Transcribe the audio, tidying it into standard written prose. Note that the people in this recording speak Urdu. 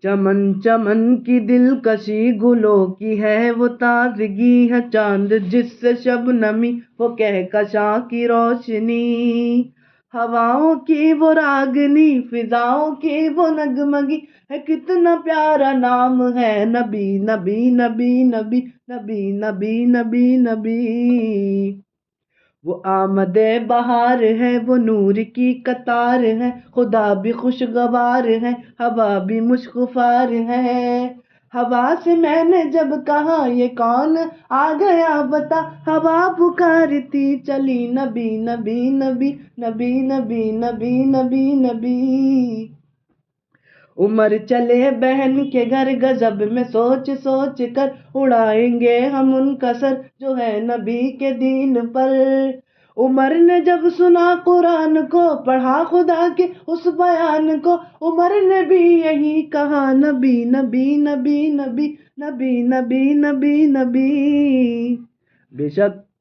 چمن چمن کی دلکشی، گلوں کی ہے وہ تازگی، ہے چاند جس سے شبنمی وہ کہکشاں کی روشنی، ہواؤں کی وہ راگنی، فضاؤں کی وہ نغمگی، ہے کتنا پیارا نام ہے نبی نبی نبی نبی نبی نبی نبی نبی۔ وہ آمد بہار ہے، وہ نور کی قطار ہے، خدا بھی خوشگوار ہے، ہوا بھی مشکفار ہے۔ ہوا سے میں نے جب کہا یہ کون آ گیا بتا، ہوا پکارتی چلی نبی نبی نبی نبی نبی نبی نبی نبی۔ عمر چلے بہن کے گھر، غضب میں سوچ سوچ کر اڑائیں گے ہم ان کا سر جو ہے نبی کے دین پر۔ عمر نے جب سنا قرآن کو، پڑھا خدا کے اس بیان کو، عمر نے بھی یہی کہا نبی نبی نبی نبی نبی نبی نبی نبی۔ بے شک